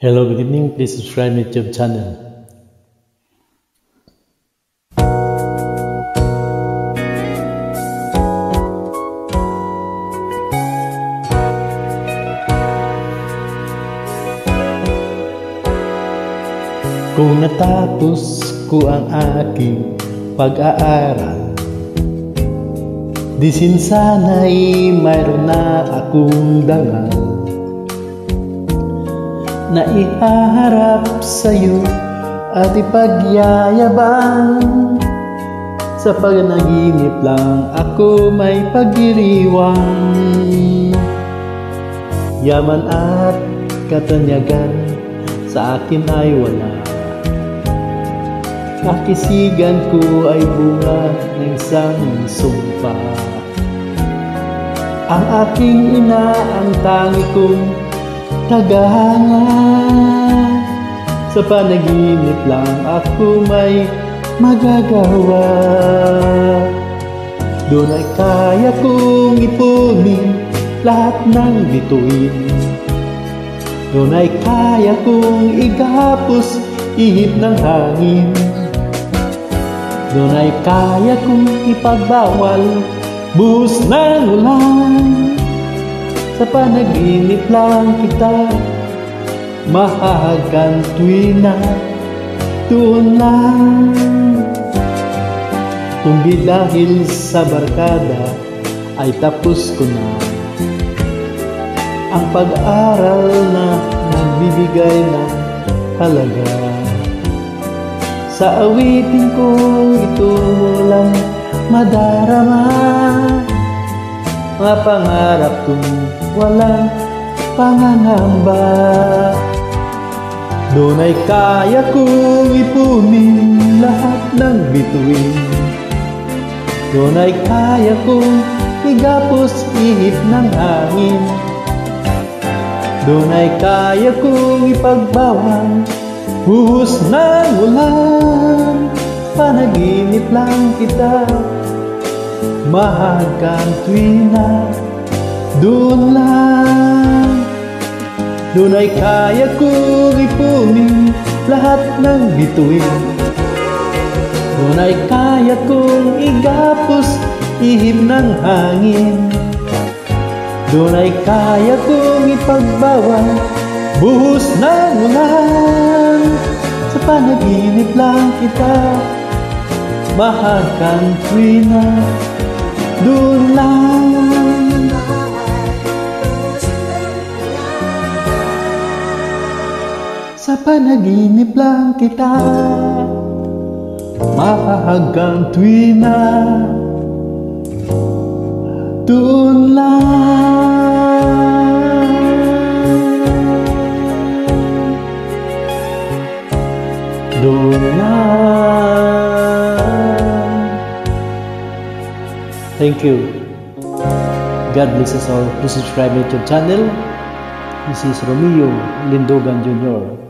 Hello, good evening. Please subscribe my YouTube channel. Kung natapos ko ang aking pag-aaral, di sana'y mayroon na akong dangal na ihaharap sa'yo at ipagyayabang. Sa pagnaginip lang ako may pagdiriwang, yaman at katanyagan sa akin ay wala. Kakisigan ko ay bunga ng isang sumpa. Ang aking ina ang tangi kong tagahanga. Sa panaginip lang ako may magagawa. Doon ay kaya kong ipunin lahat ng bituin. Doon ay kaya kong igapos ihip ng hangin. Doon ay kaya kong ipagbawal buhos ng ulan. Sa panaginip lang kita mahahagantuin na doon lang. Kung di dahil sa barkada ay tapos ko na ang pag-aral na nagbibigay ng halaga. Sa awitin ko ito lang madarama, mga pangarap kong walang pangangamba. Doon ay kaya kong ipunin lahat ng bituin. Doon ay kaya kong igapos ihip ng hangin. Doon ay kaya kong ipagbawal buhos ng ulan. Panaginip lang kita mahagantuin na doon lang. Doon ay kaya kong ipunin lahat ng bituin. Doon ay kaya kong igapos ihip ng hangin. Doon ay kaya kong ipagbawal buhos ng ulan. Sa panaginip lang kita mahagantuin na doon lang. Sa panaginip lang kita mahahagantuin na doon lang. Doon lang. Thank you. God bless us all. Please subscribe to my YouTube channel. This is Romeo Lindogan Jr.